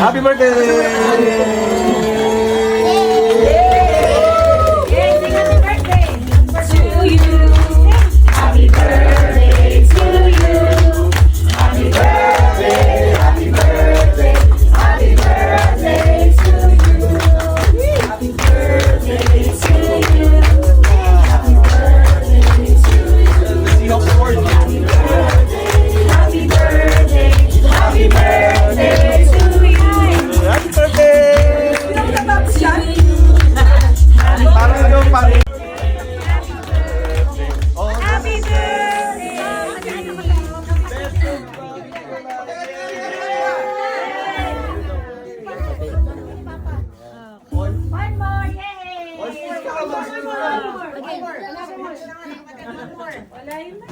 Happy birthday!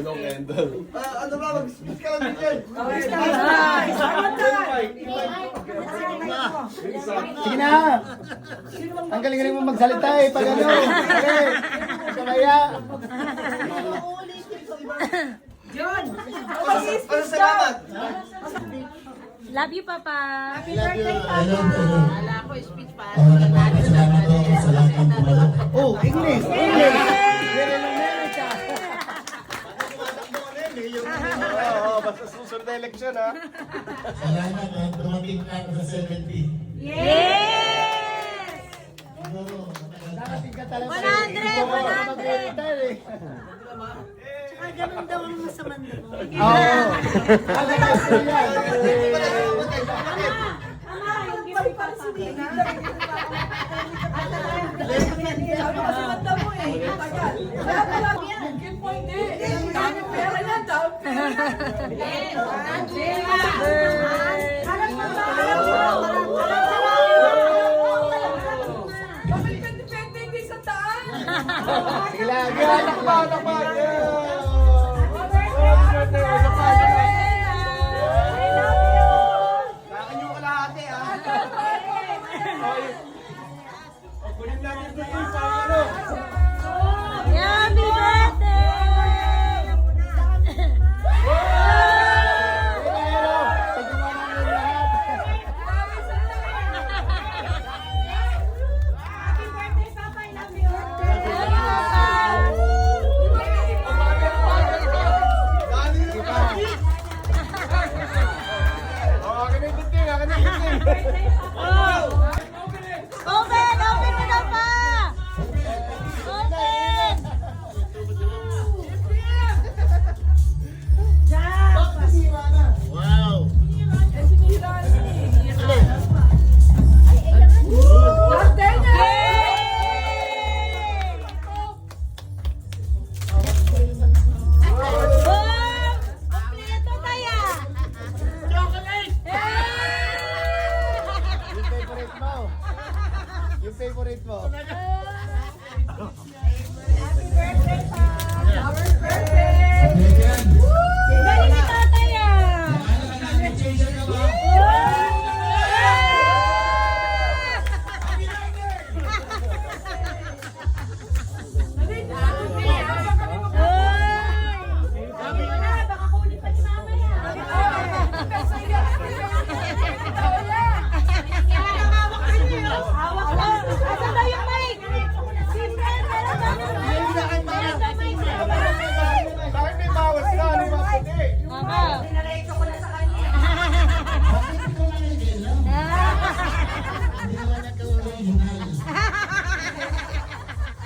Long candle. Ano ba? Mag-split ka lang dyan. Sige na. Ang galing-galing mo magsalita eh. Pag ano. Okay. Kamaya. Ano salamat? Love you, Papa. Love you. Hello, hello. Maraming salamat po sa lahat ng tumalo. Oh, English. English. Meron ng America. Oo, basta susunod na eleksyon ha. Salamat at dumating na ako sa 70. Yes! Siguro, matagal pa. Darating ka talaga. 100, 100. Mag-retire eh. Tsaka ganun daw ang masamang loob. Oo. Ano na yan? Sila, ganak pa, Akin yung kalahati ha. Kunin natin ito yung ano. Happy birthday! Akin yung gunting, akin yung gunting. Open! Open mo daw pa! Open! Wow! Kompleto kaya! Yung favorite mo. Yung favorite mo. Galing ni tatay ah! Asan daw yung mic? Si Fred, meron daw yung mic. Meron daw mic. Bakit may bawas na? Ano ba puti? Mama.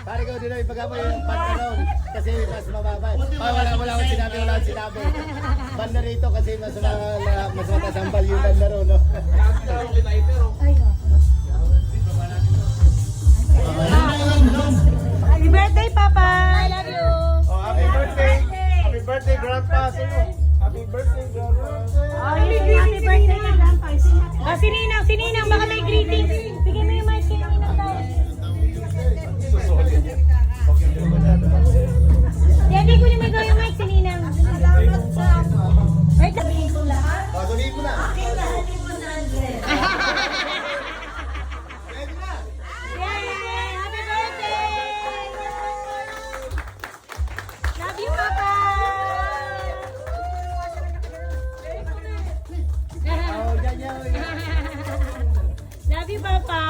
Pare ko dito, ipaga mo yung pantalon kasi mas mababa. Wala akong sinabi, wala akong sinabi. Banda rito kasi mas mataas ang value banda ro, no? Happy birthday, Papa! I love you! Oh, happy birthday. Happy birthday, Grandpa. Sino? Happy birthday, Grandpa. Oh, happy birthday na Grandpa. Oh, si Ninang, baka may greetings. Bigyan mo yung mic kay Ninang daw. Daddy, kunin mo daw yung mic si Ninang. Wait, sabihin ko lahat. Sabihin mo na. Yay! Happy birthday! Love you, Papa! Oh, ganyan. Love you, Papa!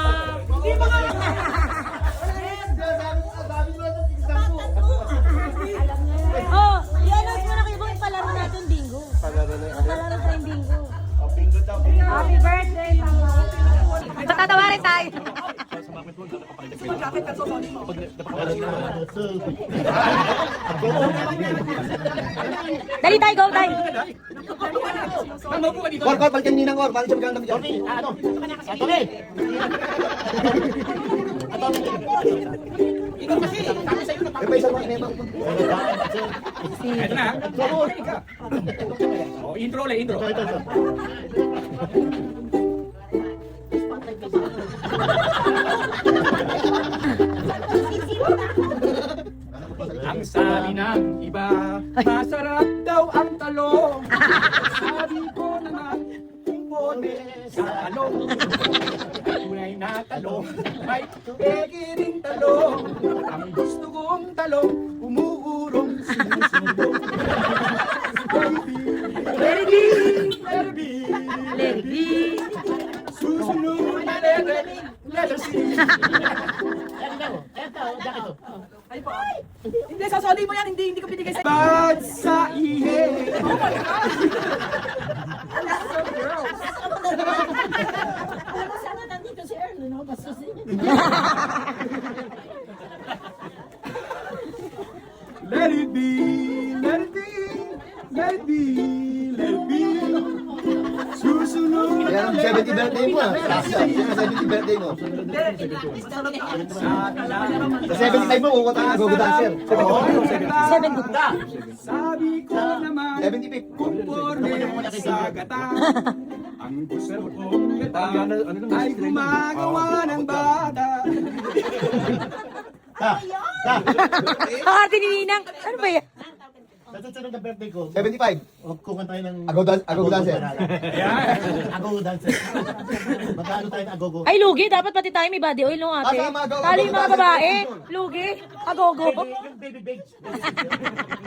Oh, i-announce mo na kayo kung palaro natin bingo. Palaro tayong bingo. Happy birthday, Mama! Patatawarin tayo. Dali tayo, go tayo. Kor, balikan ninang kor. Balik siya bigyan ng bigyan. Tuloy. May isang mga memang. Ito na. Oh, intro ulit, intro. Ang sabi ng iba, masarap daw ang talong. Sabi ko naman, pwede sa talong. Tunay na talong, may pegiring talong. Ang gusto kong talong, umuurong sinusundo. Susunod na letter C. Hindi, sasoli mo yan. Hindi ko binigay sa... Bad sa ihe. Oh my God! Sana nandito si Erlo, no? Basusin. Let it be, let it be, let it be, let it be. Susunod Kaya ang 70th birthday mo ah. Sino ang 70th birthday mo? Sa 75 mo, kukuha tayo ng go-go dancer. 70. Sabi ko naman, 75. kumporme sa gata. Ang gusto kong gata ay gumagawa ng bata. Ate ni Ninang. Ano ba yan? Sa susunod na birthday ko, 75. huwag kuha tayo ng... Agogo dancer. Agogo dancer. Magkano tayo ng agogo? Ay, lugi. Dapat pati tayo may body oil, no, ate? Tama, go. Talo yung mga babae. Lugi. Agogo. Yung baby beige.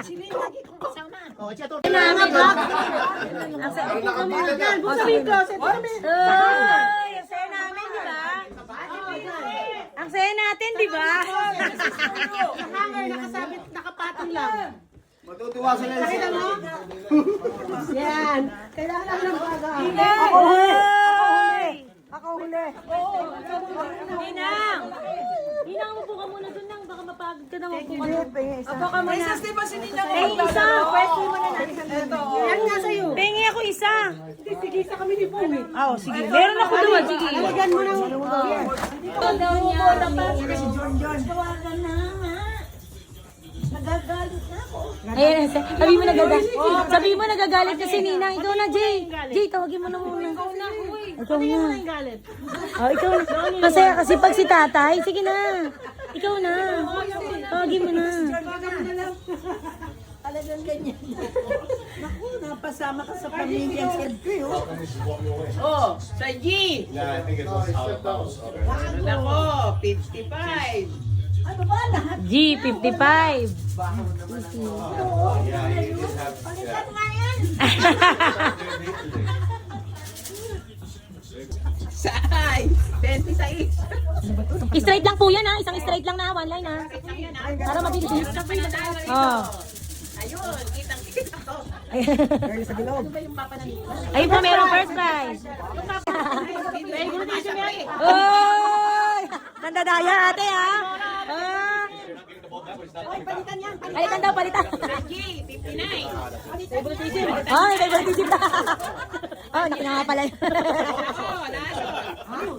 Sino yung lagi kong kasama? Oh, siya to. Kailangan ba? Ang sabi ko kami. Sabihin ko. Ay, ang saya namin, di ba? Ang saya natin, di ba? Hanger, nakasabit, nakapatong lang. Matutuwa sila yun. Yan. Kailangan lang ng baga. Ako huli. Ako huli. Ninang. Ninang, umupo ka muna dun lang. Baka mapagod ka na umupo ka dun. Apo ka muna. May ba si Ninang? Eh, isa. Pwede mo na natin. Yan nga sa'yo. Pengi ako isa. Sige, sa kami ni Pumi. Oo, sige. Meron ako doon. Sige. Alagyan mo ng... Ito daw niya. Si John. Tawagan na nga. Nagagalit na ako. Ayan, sabi mo nagagalit. Sabi mo nagagalit na si Ninang. Ikaw na, Jay. Jay, tawagin mo na muna. Ikaw na. Ikaw na. Oh, ikaw na. Masaya kasi pag si tatay. Sige na. Ikaw na. Tawagin mo na. Talagang ganyan. Naku, napasama ka sa pamilya. Siyempre, oh. Oh, sa G. Nako, 55. Ano ba lahat? G55. Palitan nga yan. Say, 26. Straight lang po yan ha. Isang straight lang na. One line ha. Para mabilis. Oh. Ayun, kitang-kita ko. Ayun po, merong first prize. Oy! Nandadaya ate ha. Ah. Palitan daw, palitan. G, 59. Ay, favoritism na. Oh, hindi na nga pala. Oh, naso.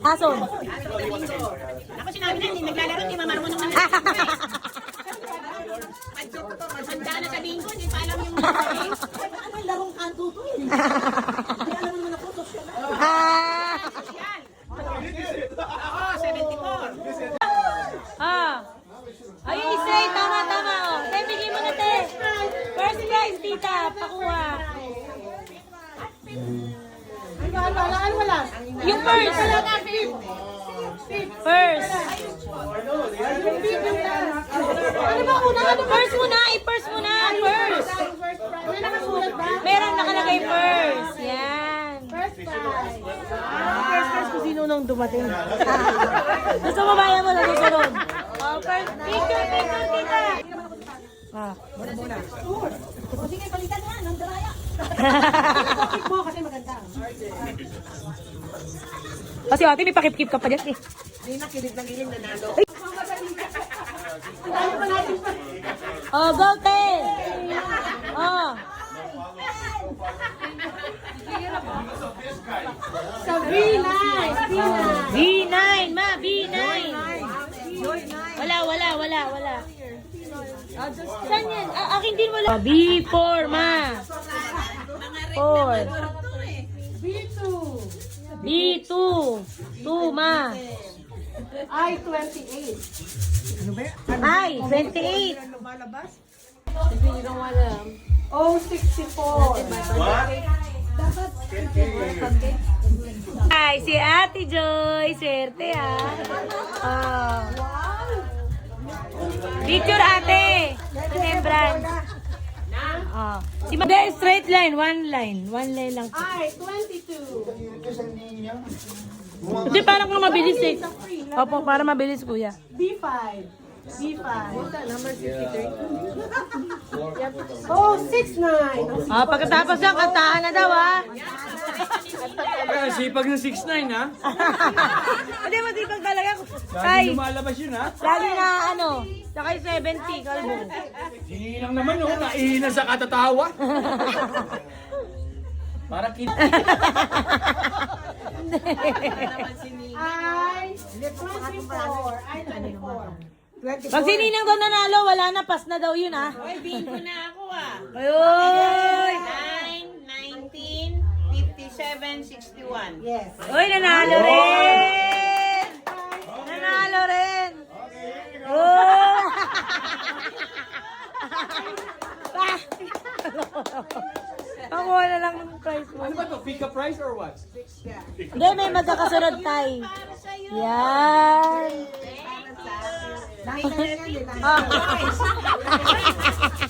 Ason. Ako sinabi na, hindi naglalaro, hindi mamarunong na. Maghanda na sa linggo, hindi pa alam yung... Ano yung larong kanto to eh? Hindi alam naman ako social. Ah. Yan. Ako, 74. Ah. Ayun, straight. Tama, tama. Oh. Te, bigay mo na, te. First prize, tita. Pakuha. Ano wala? Yung first. First. Ano ba una? First muna. I-first muna. First. May nakasulat ba? Meron nakalagay first. Yan. First prize. First prize kung sino nang dumating. Gusto mo bayan mo na susunod. Oh, first. Picture, tita. Ah. O sige, palitan nga. Nang daraya. Pakit mo kasi maganda. Kasi ate, may pakip-kip ka pa dyan eh. Hindi na, kilig ng giling nanalo. Oh, go, te. Oh. Sa V9. B9, ma. B9. Wala. Saan yan? Akin din wala. B4, ma. 4. B2. B2. 2, ma. I-28. Ay, 28. O-64. Ay, si Ate Joy. Swerte, ha. Oh. Picture, ate. Remembrance. Si Hindi, straight line. One line lang. Ay, 22. Hindi, parang kung mabilis eh. Opo, para mabilis, kuya. B5. B5. Number 63. Oh, 69. Pagkatapos lang, kantahan na daw, Kaya sipag ng 6'9", ha? Hindi, matipag talaga. Lagi Ay, lumalabas yun, ha? lagi na sakay 70, kalbo. Sininang naman, oh, naiinan sa katatawa. Para kita. Ay, 24. Ay, 24. Pag sininang daw nanalo, wala na, pass na daw yun, Uy, bingo na ako Ayun! 9, 19, 57, 61. Yes. Uy, nanalo rin! Nanalo rin! Oh! Pakuha na lang ng prize mo. Ano ba to? Pick a price or what? Hindi, may magkakasunod tayo. Yan!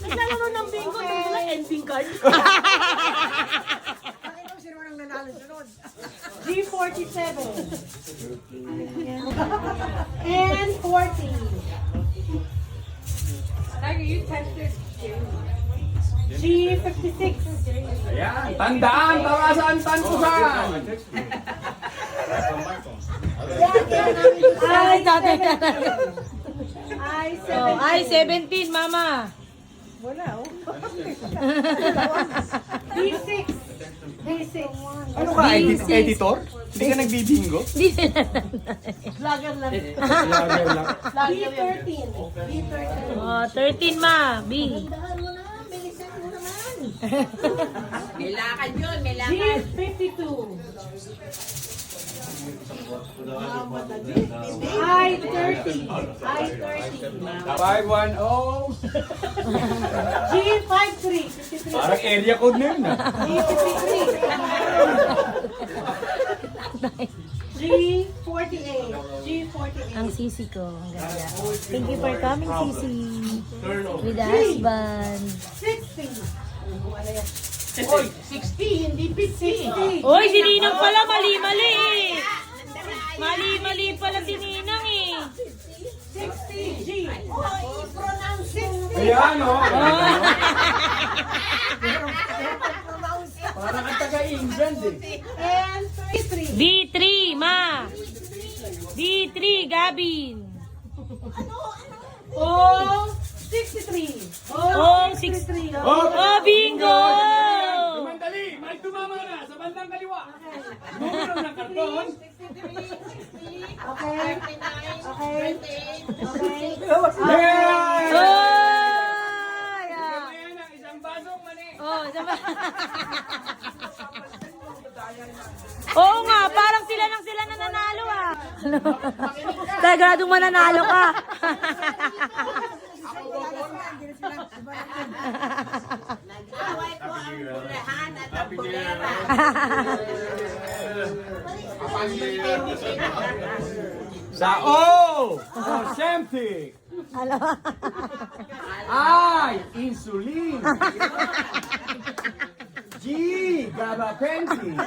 Naglalaro ng bingo, ending card. G47. And 40. G56. Ayan, tandaan, tarasan, tantusan. Ay, tatay na. I 17. Ay, 17, mama. B6. B6. Ano ka, editor? Hindi ka nagbibingo? Hindi sila. Vlogger lang. Lagay lang. B13. B13. Oh, 13, ma. B. May lakad yun, may lakad. G52. I-30. I-30. 510. G53. 53. Parang area code na yun, ha? G53. G48. Ang sisi ko. Ang ganda. Thank you for coming, sisi. With the husband. 60. Oy, 60, hindi 50. Oy, si Ninang pala. Mali-mali eh. Mali-mali pala si Ninang eh. 60. G. Oh, i-pronounce 60. Ayan, oh. Parang ang taga-England, eh. And 33. B3, ma. B3, Gabin. Oh, 63. Oh, 63. Oh, bingo! Tumandali, may tumama na sa bandang kaliwa. Numero ng karton. Okay. Okay. Okay. Yes! Oh! Ayan ang isang basong mani. Oh, diba? Oo nga, parang sila na nanalo ah. Sagradong mananalo ka. Nag-away ko ang bulahan at ang bulera. Sa O, Ozempic. I, insulin. G, gabapentin.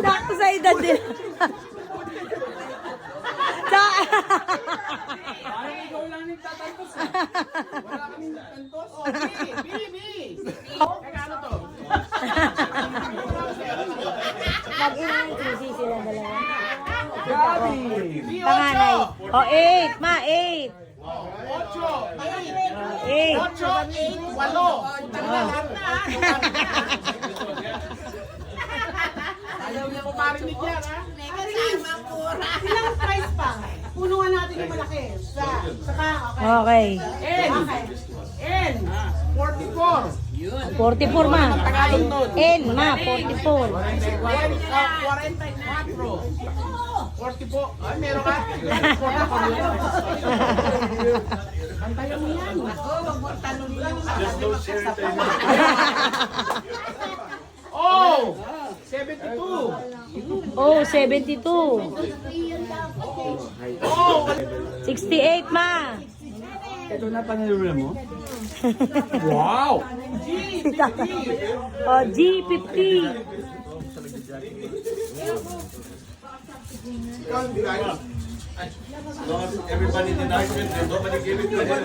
Sakto sa edad din. Parang ikaw lang nagtatantos, ha? Wala kaming tantos. Oh, B. Teka, ano to? Mag-inang easy sila dalawa. Gabi. Panganay. Oh, 8. Ma, 8. 8. 8. Ayaw niya ko marinig yan, ha? Kasama pura. Ilang price pa? Punuan natin yung malaki. Saka, okay. Okay. N. 44. 44, ma. N, ma, 44. 44. Ay, meron ka? Bantayan mo yan. Oh! 72. Oh, 72. Oh! 68, ma. Ito na panalunan mo? Wow! Oh, G50. Everybody denies it, and nobody gave it to him.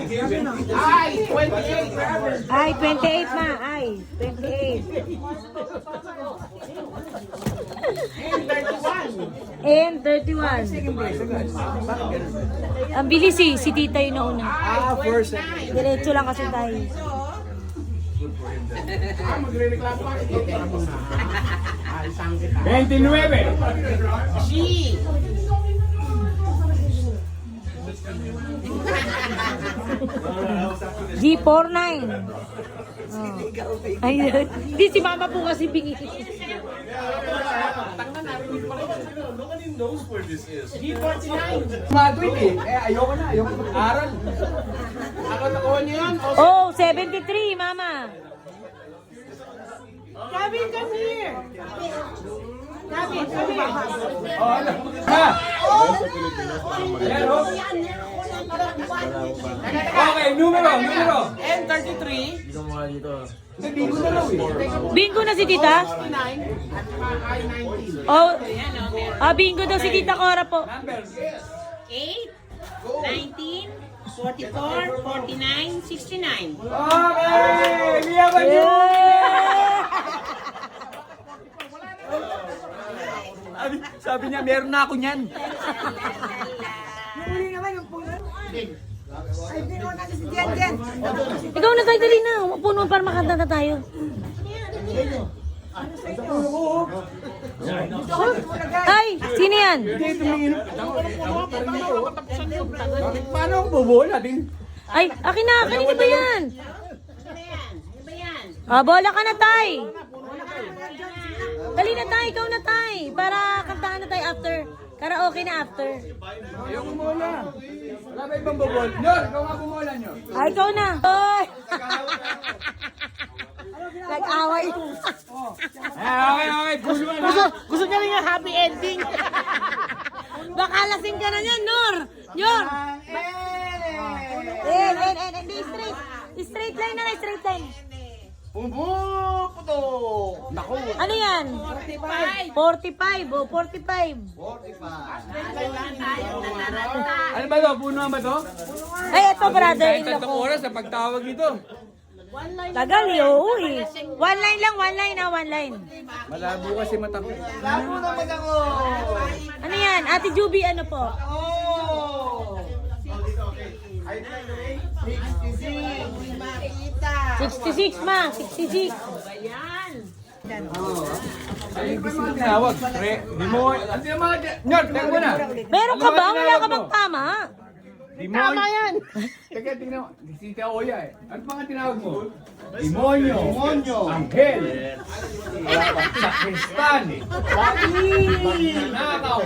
Ay, 28. Ay, 28 ma. Ay, 28. And 31. Ang bilis eh. Si tita yung nauna. First. Diretso lang kasi tayo. Magre-reklamo ka. Ititira mo na. Alisang kita. 29. G. G49. Oh. Ayun. Hindi si mama po kasi bingi. Nobody knows where this is. Madrid eh. Ayoko na. Ayoko mag-aral. Ako nakuha niyo yun. Oh, 73 mama. Kevin, come here. Kevin, come here. Oh, ano? Ha? Ayan, oh. Okay, numero. N33. Hindi ko na lang eh. Bingo na si tita? 9 at I-19. Oh, bingo daw si tita Cora po. Number. 8, 19, 44, 49, 69. Okay! Liyaban nyo! Sabi niya, meron na ako niyan. Ikaw na tayo, dali na. Puno para makanta na tayo. Ay, sino yan? Paano ako bubola din? Ay, akin na. Kanina ba yan? Bola ka na, tay. Dali na, tay. Ikaw na, tay. Para kantahan na tayo after. Karaoke na after. Ayoko bumola. Wala ba ibang bubol? Nyor, ikaw nga bumola nyo. Ay, ikaw na. Oy! Nag-away. Okay. Puluan na. Gusto niya rin yung happy ending. Baka lasing ka na niyan, Nor. Nyor. Hindi, straight. Straight line na, straight line. Pumuputo! Naku! Ano yan? 45. 45. Oh, 45. 45. Ano ba to? Puno ba to? Ay, ito, brother. Kahit tatlong oras sa pagtawag nito. Tagal, uy. One line lang, one line na, one line. Malabo kasi mata ko. Labo naman ako! Ano yan? Ate Juby, ano po? Oh! 66, ma. 66. Ano ba yung mga tinawag? Demoy. Ano yung mga... Nyor, tingnan mo na. Meron ka ba? Wala ka bang tama? Demoy. Tama yan. Teka, tingnan mo. Si Tita Oya eh. Ano mga tinawag mo? Demonyo. Demonyo. Anghel. Sakristan. Nakaw.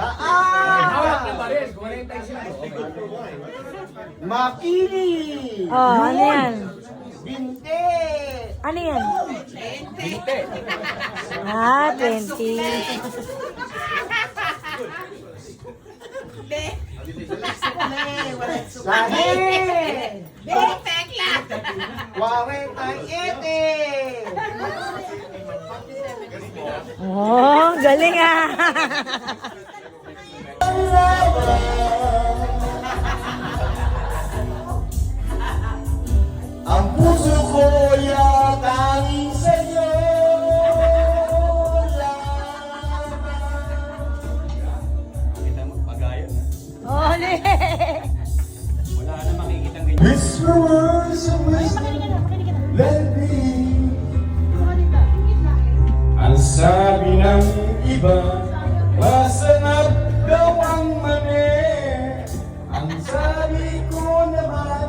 Hawak na bares. 45. Makini! Oh, ano yan? Binte! Ano yan? Binte. 20. Sahi! Tekla! 47! Oh, galing ah. Ang puso ko tanging sa'yo Ole. Whisper words of wisdom, let me. Ang sabi ng iba, masarap daw ang mani. Ang sabi ko naman,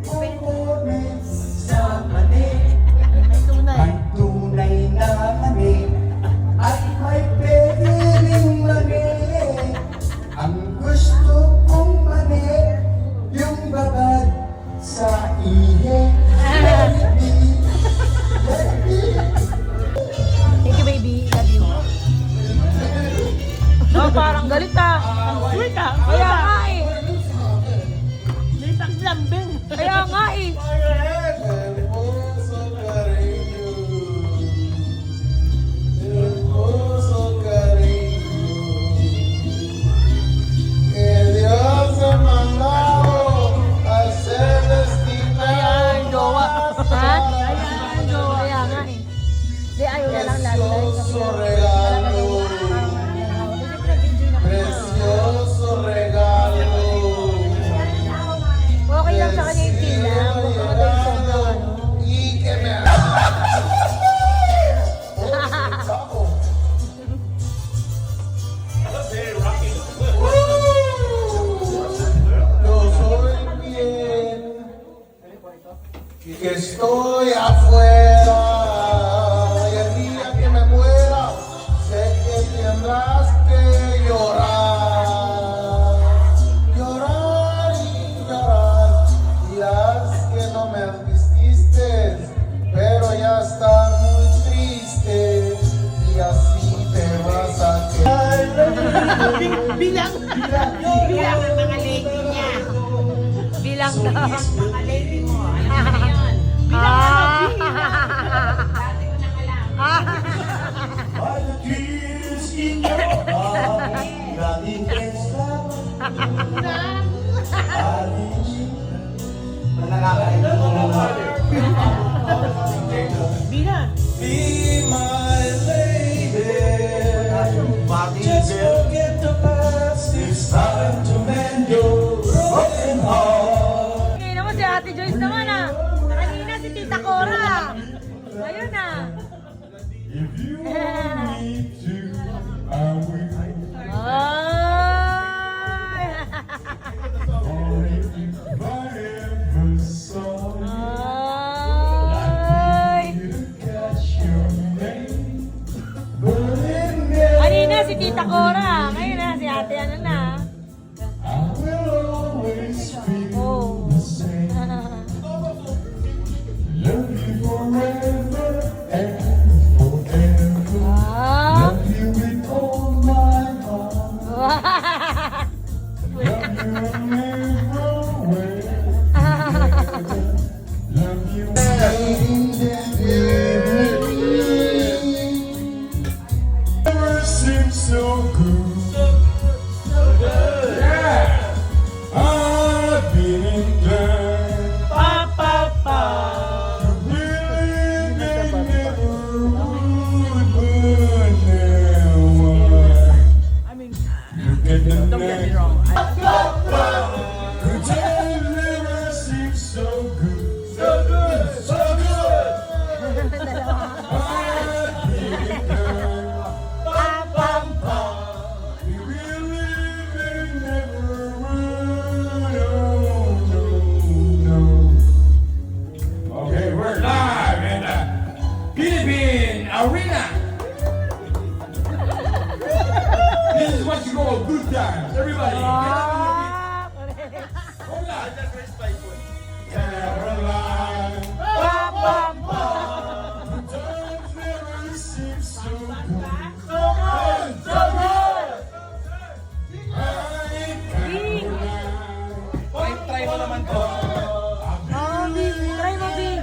kukunin sa mani. Ang tunay na mani, at may pwede ring mani. Ang gusto kong mani, yung babad sa ihe. Thank you, baby. Love you. Oh, parang galit ah. Sweet ah. Kaya nga eh. Litang lambing. Kaya nga Y que estoy afuera, y el día que me muera, sé que tendrás que llorar, llorar y llorar. Dirás que no me advististe, pero ya está muy triste, y así te vas a quedar. Bilang ang mga lady niya. Bilang daw. Mga lady mo. Alam mo na yun. Ah. Dati ko nang alam. Be my lady. Just forget the past. It's time to mend your broken heart. Ngayon naman si Ate Joyce naman ah. Kanina si Tita Cora. Ayun ah. If you want me to, I will. Ay! Or if I ever saw Ay! you catch your name, but it never. Kanina si Tita Cora. Ngayon na si Ate ano na. I will always feel Oh. the same. Love you forever and forever. Ah! Love you with all my heart. Love you everywhere. Love you never seems so good. Yeah. I've been inclined to believe they never would, but now look at the night. Good times never seem so good. So good, so good. I've been inclined. We really, they never would. Oh, no, no. Okay, we're live in the Philippine Arena. This is what you call good times. Everybody, get up in your feet. Hold on. Caroline. Good times never seem so good. So good, so good. Try mo naman to. Oh, Bing. Try mo, Bing.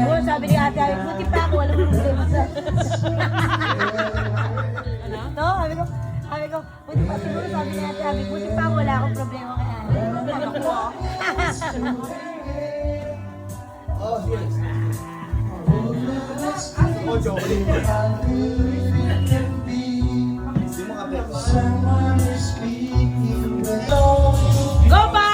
Oh, sabi ni Ate Ay, buti pa ako, walang problema sa... Ano? No, sabi ko, buti pa siguro sabi ni Ate Abby, buti pa ako, wala akong problema kay Ate. Ano ko? Go pa!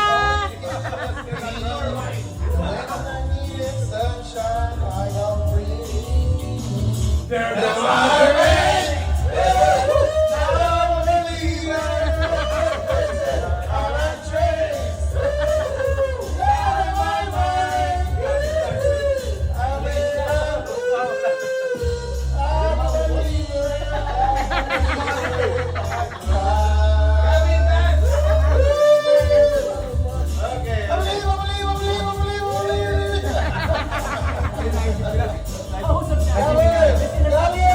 Gabi!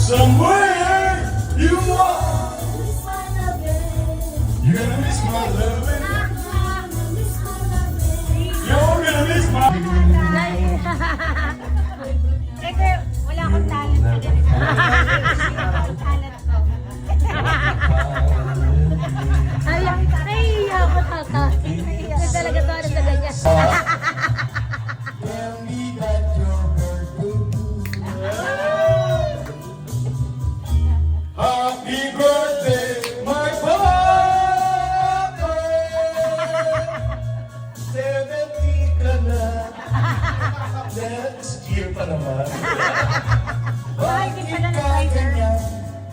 Somewhere you are, you're gonna miss my loving. You're gonna miss my. Kasi wala akong talent sa ganito. Talent ko. Ay, naiiyak ako, tata. Kasi talaga to, ano sa ganyan. Tell me that your birthday. Happy birthday, my Papa. 70 ka na. Next year pa naman. Mahal din pala ng cider.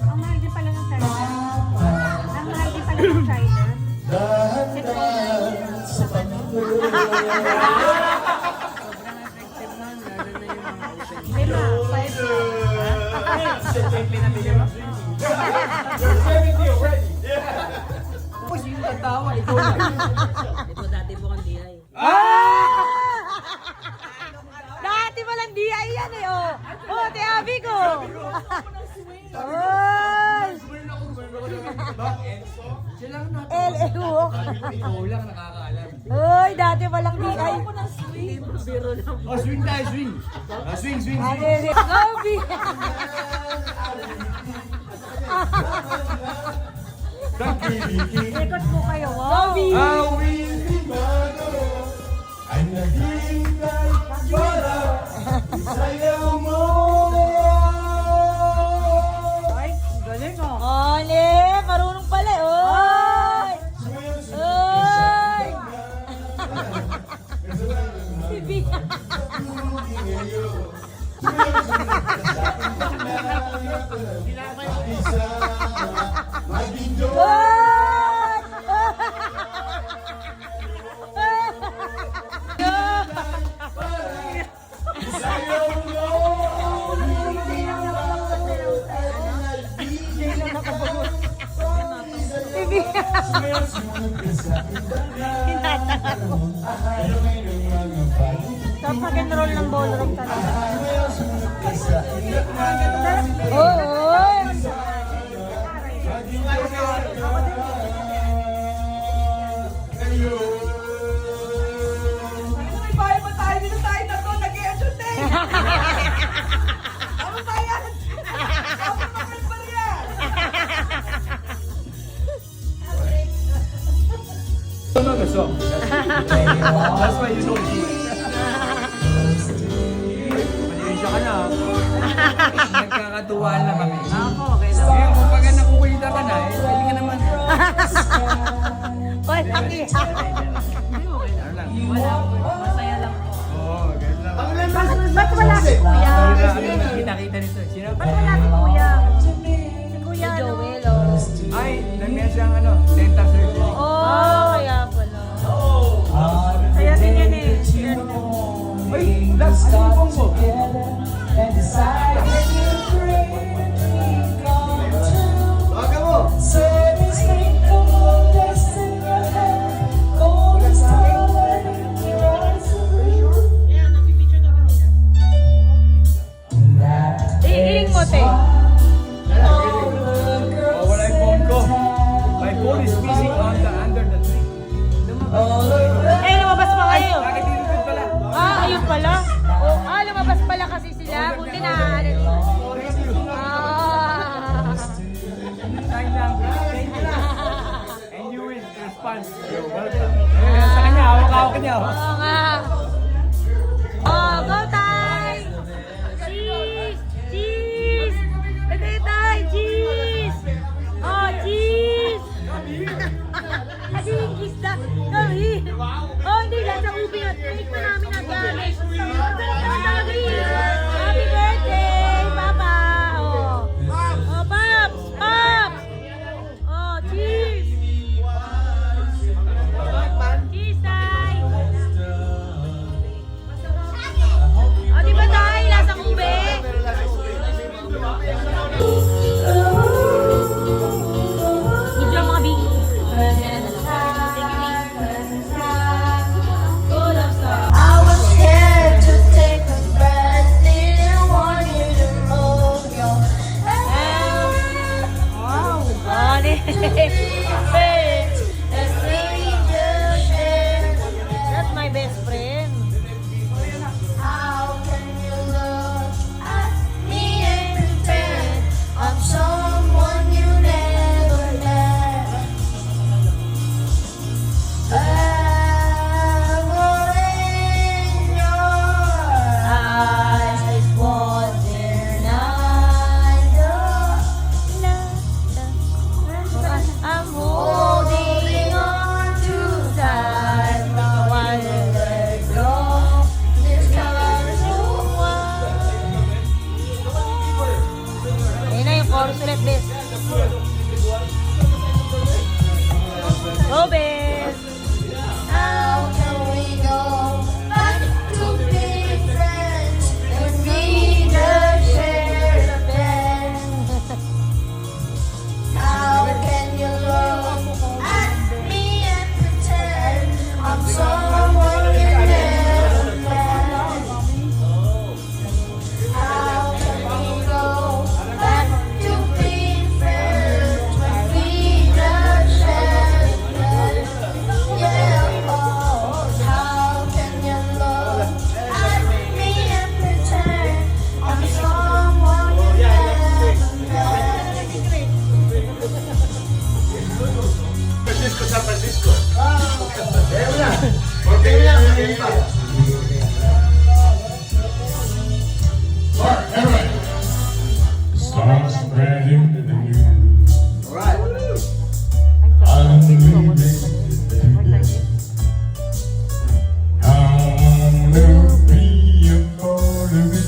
Ang mahal din pala ng cider. Ang mahal din pala ng cider. Dahan-dahan sa Panginoon. Lima, 5 Boss, yung tatawa, ikaw na. Dati walang DI yan eh, oh. Oh, tiabi ko. Oy! LLU. Ikaw lang nakakaalam. Oy, dati walang DI. Oh, swing tayo, swing. Swing, swing, swing. Gobi. Ikot po kayo. Gobi. Awin. Ay naghihintay para isayaw mo. Ay, galing oh. Ole, marunong pala, oy. Oy. Si Bia. Oy. Si Bia. Sa pag-enroll ng ballroom talaga. Oo. Bahay pa tayo dito tayo na to. Nag-i-enjoy tayo. Ano ba yan? Ako naman pa yan. You know the song. That's why you know the song. Manisya ka na. Nagkakatuwaan lang kami. Ako, okay lang. Ngayon, kung pagka nakukulita ka na, pwede ka naman. Oy, taki. Ano lang? Masaya lang po. Oo, ganun lang. Ba't wala si Kuya? Kita-kita nito. Sino? Ba't wala si Kuya? Si Kuya, ano? Joel, oh. Ay, nag-mess siyang ano, dental surgery. Oh, kaya pala. Kaya ganyan eh. Ay, that's ano yung bongo? Baga mo. Iiling mo, te. Oh, wala yung phone ko. My phone is missing on the under the tree. Eh, lumabas pa kayo. Bakit tinutod pala? Ah, ayun pala. Oh, lumabas pala kasi sila. Buti na. Ah. Sign language. Thank you. And you will respond. You're welcome. Eh, sa kanya, hawak-hawak niya. Oh. Oo nga. Oh, go Tay! Cheese! Cheese! Tagay Tay! Cheese! Oh, cheese! Kasi yung kiss na. Gabi! Oh, hindi lang sa ubi at pinik pa namin at yan. Talaga yun. Happy birthday! That's my best friend. How can you look at me and pretend I'm someone you never met? Ever in your eyes, was there I'm holding on too tight. While you let go, this color's ayun na yung chorus ulit, Bes. Go, Bes! How can we go back to being friends and we just share a bed? How can you look at me and pretend I'm someone you never met? How can we go back to being friends when we just share a bed? Yeah, oh, how can you look at me and pretend I'm someone you never met? Francisco, San Francisco. Ayaw na. Okay na. Okay pa. Alright, everybody. Start spreading the news. Alright. I'm leaving. I wanna be a part of it.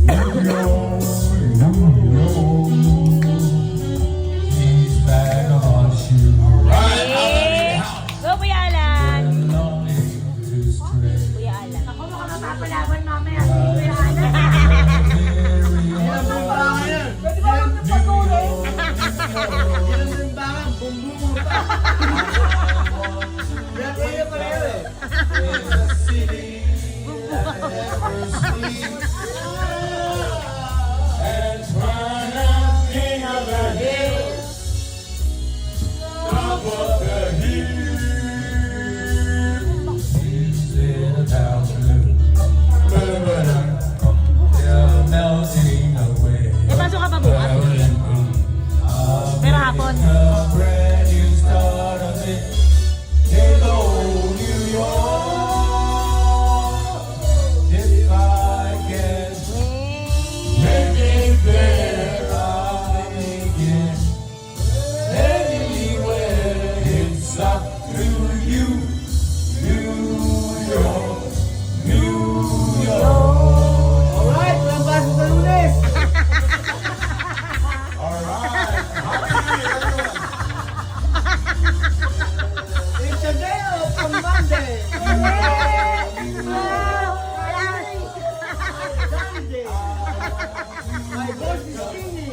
New York. He's back on shoe. Go, Kuya Alan! Longing to stray. Kuya Alan. Ako baka mapapalaban mamaya. Kuya Ana. Yan ang parang yan. Pwede ba huwag na patuloy? Yan ang simbahan. Bumbungo pa. Yan kaya pala yun eh. And turn up king of the hill. Top of the hill. Is in a town blue. They're melting away. Eh, pasok ka pa bukas. Pero hapon. A brand new start of it. Hello, New York. If I can make it there, I'll make it. Anywhere, it's up to you. New York, New York. Alright, walang baso sa Lunes. It's a day off on Monday. Sunday. My boss is skinny.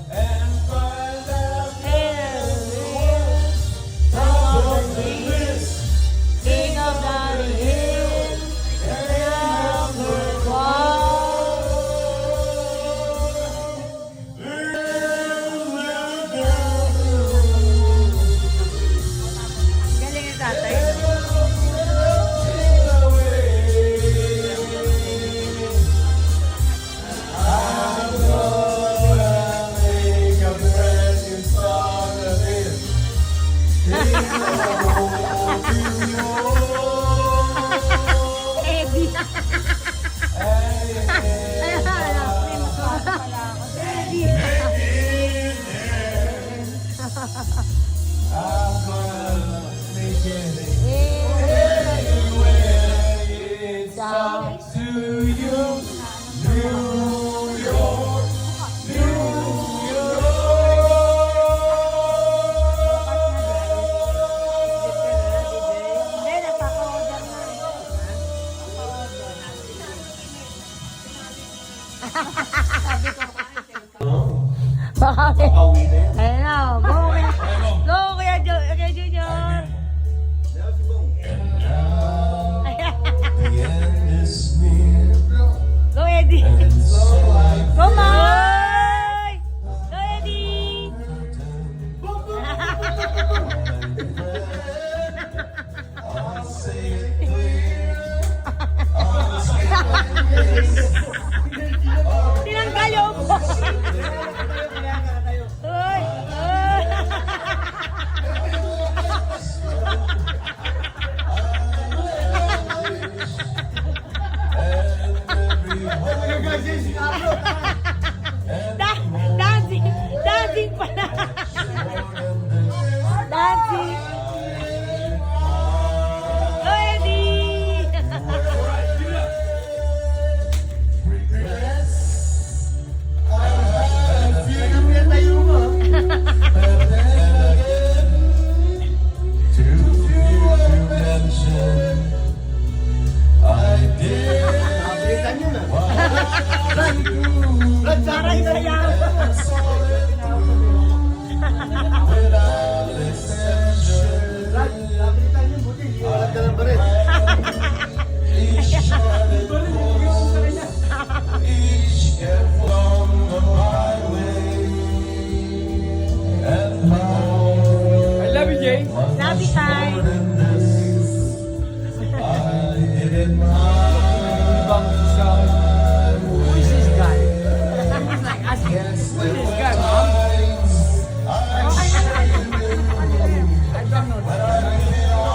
And find out King of the hill, number Galing yung tatay. make a brand new start of it. Eddie. I'm gonna make it anywhere. It's up to you, New York, New Hindi, nagpapa-order na. Bakit? Ayun na. Go, Kuya. Go, Kuya Junior. York. The end is near. Go, Eddie. Tinanggal yung upo. Uy! Uy! Dancing! Dancing pala! Dancing! Nakapilitan yun ah. Brad, Parang sayaw. Brad, nakapilitan yun. Buti, iwalat ka ng baret. I love you, Jay. Love you, Ty. Who is this guy? He's like asking, who is this guy, mom? I don't know.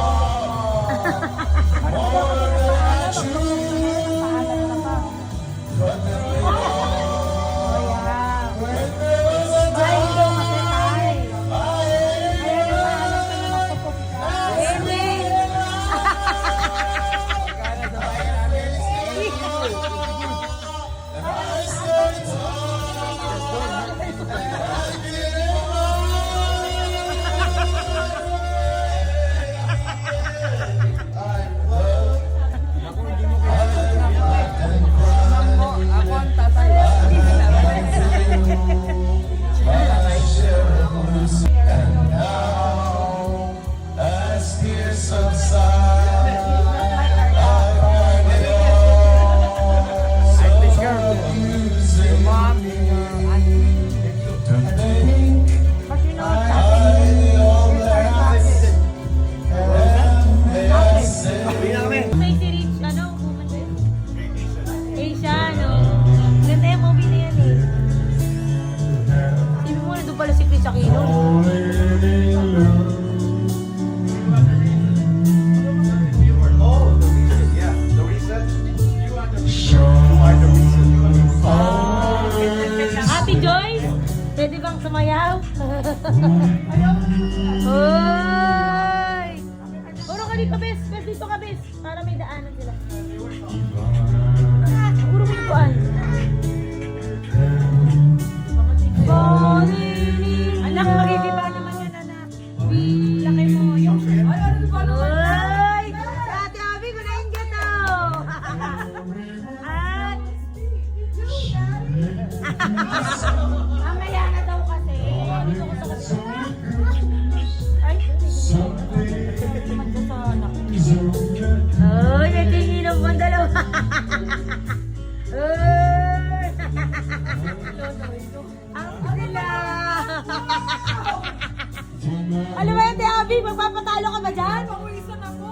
Ako ang tatay. As tears subside, I take care of your mom and your auntie. to think But you know, Hindi na kami. May si Rich, ano, woman ba yun? Asia, no? Ganda yung movie na yan eh. Sabi mo, nandun pala si Chris Aquino. Oh, the reason, yeah. The reason. Ate Joyce, pwede bang sumayaw? Hoy! Puro ka dito, bes. Bes, dito ka, bes. Para may daanan sila. Puro mo yung kuan. anak, magigiba naman yan, anak. Laki mo yung... Hoy! Si Ate Abby, kunain ka to. At... Mamaya na daw kasi. Dito ko sa kasi. Ay, Hoy, may tinginom mo ang dalawa. Hoy! Ang sila. Ano ba yan, Ate Abby? Magpapatalo ka ba dyan? pawisan ako.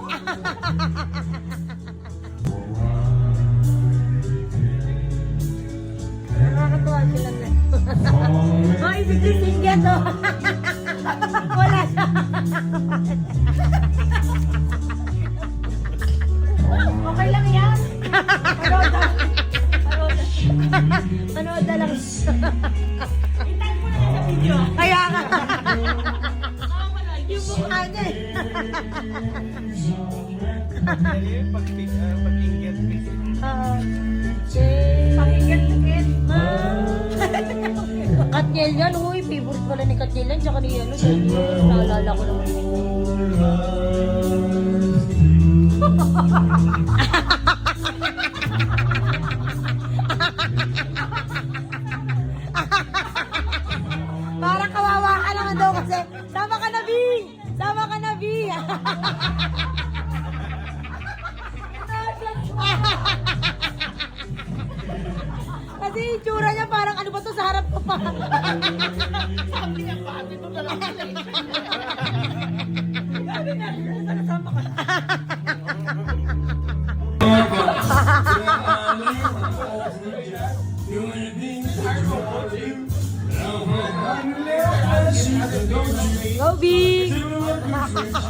Nakakatuwa sila na. Hoy, si Christine Ghetto. Wala siya. Okay lang yan. Manood na lang. Itag mo na lang sa video. Kaya nga. Yung mukha niya eh. Pag-inget. Pakinggan-ingit. Katniel yan, huy. Favorite pala ni Katniel yan. Tsaka ni ano. Naalala ko naman. Parang kawawa ka naman daw kasi. Sama ka na, B! Sama ka na, B! Kasi itsura niya parang ano ba to sa harap ko pa. Sabi niya, pati mo talaga. Sabi niya, sama ka. Do anything that you want to do. I'm never shoes, but don't you Go, Big! do a good switch.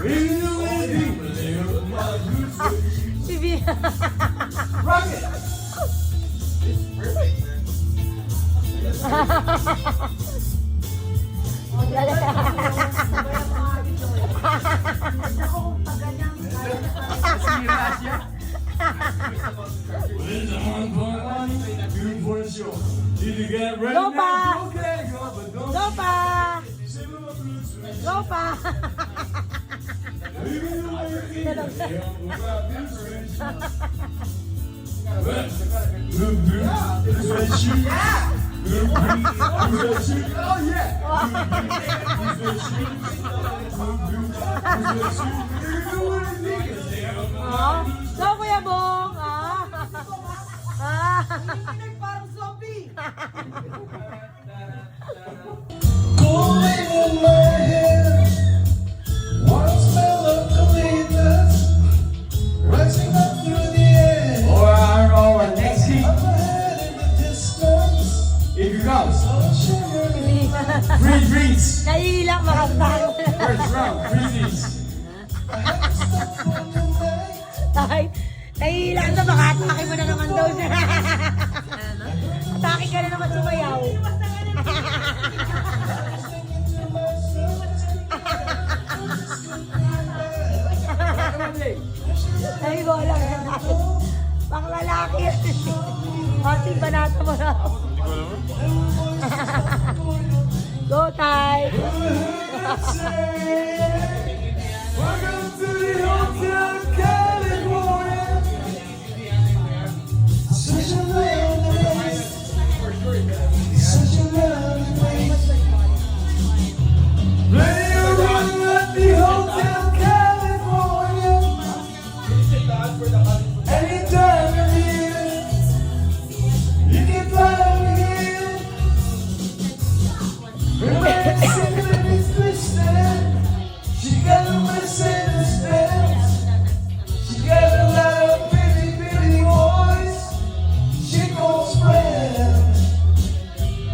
Baby, do anything but live my good switch. Si Big. Rock it! When's the one point one? Two for sure. Did you get ready? Go, Pa! Okay, go, but don't Go pa! sit on a blue switch. Go pa! Baby, do anything but live my good switch. Blue, blue, blue sweat shoes. Blue, blue sweat shoes. Oh yeah. Blue sweat shoes. Blue, blue sweat shoes. Baby, do anything but live my Oh, go, Kuya Bong! Ah! Pulling in my hair, warm smell of eucalyptus, rising up through the air. Our next hit, Up ahead in the distance, if you comes, shimmering. free drinks. Naiilang makasama. First round, free drinks. Ay, naiilang na baka atake mo na naman daw siya. Atake ka na naman sumayaw. Ay, wala ka na. Pang lalaki. Ating banata mo na. Go, Tay! Welcome to the Hotel California. Such a lovely place. Such a lovely place. Play a room at the Hotel California. Anytime you're here, you can find me here. Her legs is twisted. She got a Mercedes Benz. She got a lot of pretty, pretty boys. She calls friends.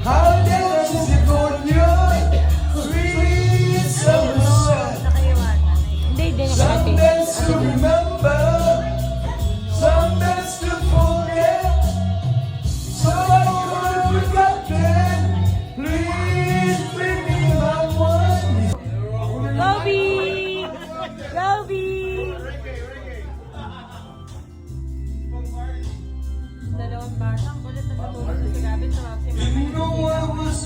How does it go on your free summer? Hindi, hindi na Some kasi. days to remember, some days to forget. So I wanna forget them. Please bring me my one. Go, Big! Go, Big! Dalawang batang kulit na natulog sa gabit sa mga You know I was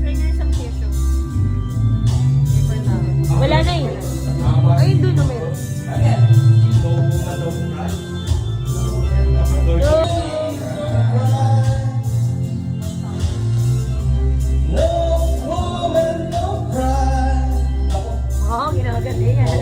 Trainer sa tissue. Wala na eh. Ayun doon naman. No woman, no cry. Oo, ginagaling.